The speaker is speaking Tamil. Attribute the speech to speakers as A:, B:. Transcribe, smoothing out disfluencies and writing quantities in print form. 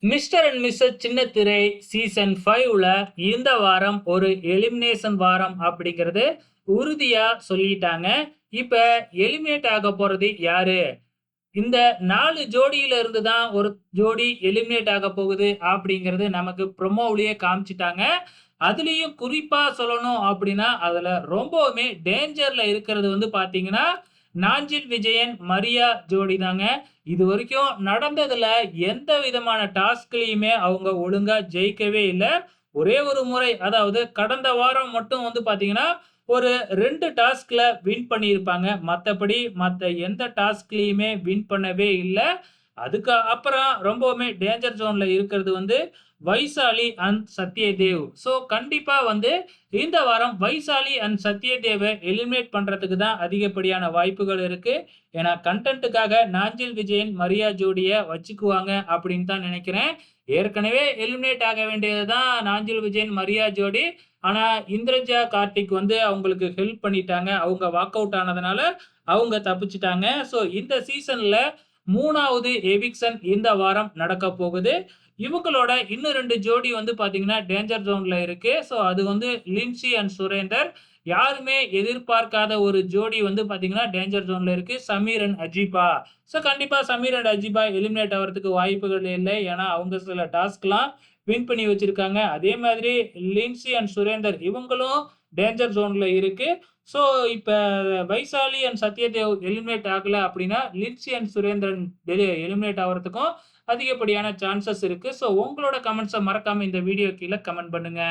A: மிஸ்டர் அண்ட் மிஸ்ஸஸ் சின்னத்திரை சீசன் 5ல இந்த வாரம் ஒரு எலிமினேஷன் வாரம் அப்படிங்கிறது உறுதியா சொல்லிட்டாங்க. இப்ப எலிமினேட் ஆக போறது யாரு? இந்த 4 ஜோடியில இருந்து தான் ஒரு ஜோடி எலிமினேட் ஆக போகுது அப்படிங்கிறது நமக்கு ப்ரோமோவிலேயே காமிச்சுட்டாங்க. அதுலயும் குறிப்பா சொல்லணும் அப்படின்னா, அதுல ரொம்பவுமே டேஞ்சர்ல இருக்கிறது வந்து பார்த்தீங்கன்னா, நாஞ்சில் விஜயன், மரியா ஜோடி தாங்க. இதுவரைக்கும் நடந்ததுல எந்த விதமான டாஸ்க்லயுமே அவங்க ஒழுங்கா ஜெயிக்கவே இல்ல. ஒரே ஒரு முறை அதாவது கடந்த வாரம் மட்டும் வந்து பார்த்தீங்கன்னா, ஒரு 2 டாஸ்க்ல வின் பண்ணியிருப்பாங்க. மத்தபடி மத்த எந்த டாஸ்க்லயுமே வின் பண்ணவே இல்ல. அதுக்கு அப்புறம் ரொம்பவுமே டேஞ்சர் ஜோன்ல இருக்கிறது வந்து வைசாலி அண்ட் சத்யதேவ். ஸோ கண்டிப்பா வந்து இந்த வாரம் வைசாலி அண்ட் சத்யதேவ எலிமினேட் பண்றதுக்கு தான் அதிகப்படியான வாய்ப்புகள் இருக்கு. ஏன்னா கன்டென்ட்டுக்காக நாஞ்சில் விஜயன், மரியா ஜோடிய வச்சுக்குவாங்க அப்படின்னு தான் நினைக்கிறேன். ஏற்கனவே எலிமினேட் ஆக வேண்டியது தான் நாஞ்சில் விஜயன், மரியா ஜோடி. ஆனா இந்திரஜா, கார்த்திக் வந்து அவங்களுக்கு ஹெல்ப் பண்ணிட்டாங்க. அவங்க வாக் அவுட் ஆனதுனால அவங்க தப்பிச்சுட்டாங்க. ஸோ இந்த சீசன்ல 3வது எவிக்ஷன் இந்த வாரம் நடக்கப் போகுது. இவங்களோட இன்னும் 2 ஜோடி வந்து பார்த்தீங்கன்னா, டேஞ்சர் ஜோன்ல இருக்கு. ஸோ அது வந்து லிண்ட்சி அண்ட் சுரேந்தர். யாருமே எதிர்பார்க்காத ஒரு ஜோடி வந்து பார்த்தீங்கன்னா, டேஞ்சர் ஜோன்ல இருக்கு. சமீர் அண்ட் அஜீபா. ஸோ கண்டிப்பா சமீர் அண்ட் அஜீபா எலிமினேட் ஆவறதுக்கு வாய்ப்புகள் இல்லை. ஏன்னா, அவங்க சில டாஸ்க்லாம் வின் பண்ணி வச்சிருக்காங்க. அதே மாதிரி லிண்ட்சி அண்ட் சுரேந்தர் இவங்களும் டேஞ்சர் ஜோன்ல இருக்கு. ஸோ இப்ப வைசாலி அண்ட் சத்யதேவ் எலிமினேட் ஆகல அப்படின்னா, லிண்ட்சி அண்ட் சுரேந்திரன் எலிமினேட் ஆவறதுக்கும் அதிகப்படியான சான்சஸ் இருக்கு. ஸோ உங்களோட கமெண்ட்ஸ மறக்காம இந்த வீடியோ கீழ கமெண்ட் பண்ணுங்க.